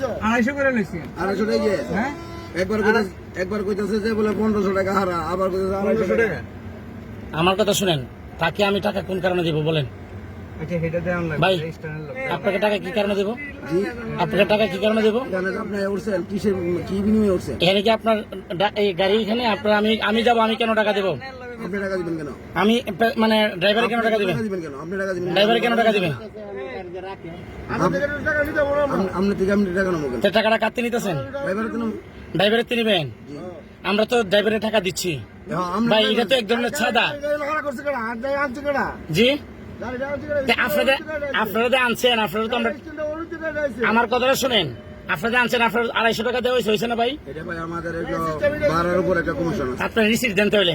250 করে লইছি। 250 টাকা হ্যাঁ একবার কইতাছে যে বলে 1500 টাকা হারা, আবার কইতাছে 250 টাকা। আমার কথা শুনেন, তাকে আমি টাকা কোন কারণে দেব বলেন আচ্ছা সেটা দেওয়ান লাগবে ভাই? স্ট্যান্ডার্ড লোক। আপনাকে টাকা কি কারণে দেব? জি আপনাকে টাকা কি কারণে দেব? এখানে যে আপনি উঠছেন কিসের কি বিনিময়ে উঠছেন? এখানে কি আপনার এই গাড়ি এখানে আপনার আমি যাব, আমি কেন টাকা দেব? আপনি টাকা দিবেন কেন? আমি মানে ড্রাইভারে কেন টাকা দিবেন? কেন? আপনি টাকা দিবেন ড্রাইভারে কেন টাকা দিবেন? আপনি থেকে আপনি টাকা নেবো কেন? তো টাকাটা কাটতে নিতেছেন? ড্রাইভার তো নেবো। ড্রাইভারে তো নিবেন, আমরা তো ড্রাইভারে টাকা দিচ্ছি ভাই, এটা তো এক ধরনের ছাদা। জি আপনারা আনছেন, আপনারা তো আমরা, আমার কথাটা শুনেন, আপনারা আনছেন, আপনার 250 টাকা দেওয়া হয়েছে না ভাই? এটা ভাই আমাদের ভাড়ার উপর একটা কমিশন আছে। আপনার রিসিপ্ট দেন তাহলে,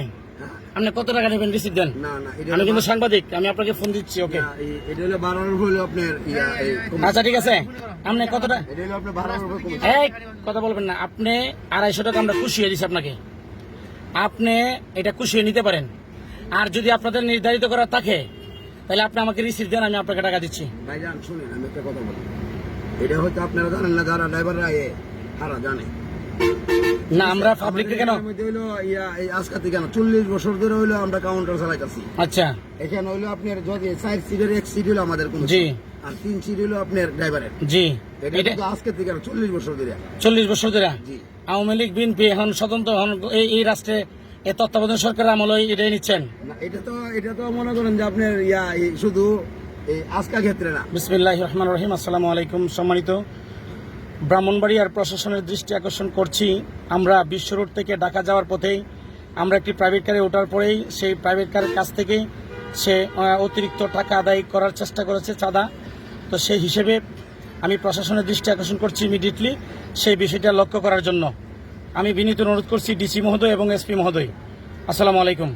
আপনি কত টাকা নেবেন রিসিপ্ট দেন। না না এটা আমি কিন্তু সাংবাদিক, আমি আপনাকে ফোন দিচ্ছি। ওকে এটা হলো ভাড়ার উপর হলো আপনার আচ্ছা ঠিক আছে, আপনি কতটা, এটা হলো আপনার ভাড়ার উপর কমিশন। এই কথা বলবেন না, আপনি 250 টাকা আমরা খুশিয়ে দিচ্ছি আপনাকে, আপনি এটা খুশিয়ে নিতে পারেন। আর যদি আপনাদের নির্ধারিত করা থাকে তাহলে আপনি আমাকে রিসিপ্ট দেন, আমি আপনাকে টাকা দিচ্ছি। ভাইজান শুনেন আমি একটা কথা বলি, এটা হয়তো আপনারা জানেন না, যারা ড্রাইভাররা তারা জানে না, আমরা পাবলিককে কেন, আজকে থেকে 40 বছর ধরে হইলো আমরা কাউন্টার চালাইতেছি। আচ্ছা এখানে হইলো আপনার যদি 4 সিটের 1 সিট হইলো আমাদের কোন, জি, আর 3 সিট হইলো আপনার ড্রাইভারের। জি, এটা কিন্তু আজকে থেকে 40 বছর ধরে। 40 বছর ধরে জি আওয়ামী লীগ বিএনপি এখন স্বতন্ত্র এই রাষ্ট্রে এই তত্ত্বাবধান সরকার আমলে এটাই নিচ্ছেন। না, এটা তো মনে করেন যে আপনার শুধু এই আজকা ক্ষেত্রে না। বিসমিল্লাহির রহমানির রহিম। আসসালামু আলাইকুম। সম্মানিত ব্রাহ্মণবাড়িয়ার প্রশাসনের দৃষ্টি আকর্ষণ করছি, আমরা বিশ্ব রোড থেকে ঢাকা যাওয়ার পথেই আমরা একটি প্রাইভেট কারে ওঠার পরেই সেই প্রাইভেট কারের কাছ থেকে সে অতিরিক্ত টাকা আদায় করার চেষ্টা করেছে, চাঁদা। তো সেই হিসেবে আমি প্রশাসনের দৃষ্টি আকর্ষণ করছি ইমিডিয়েটলি সেই বিষয়টা লক্ষ্য করার জন্য। আমি বিনীত অনুরোধ করছি ডিসি মহোদয় এবং এসপি মহোদয়। আসসালামু আলাইকুম।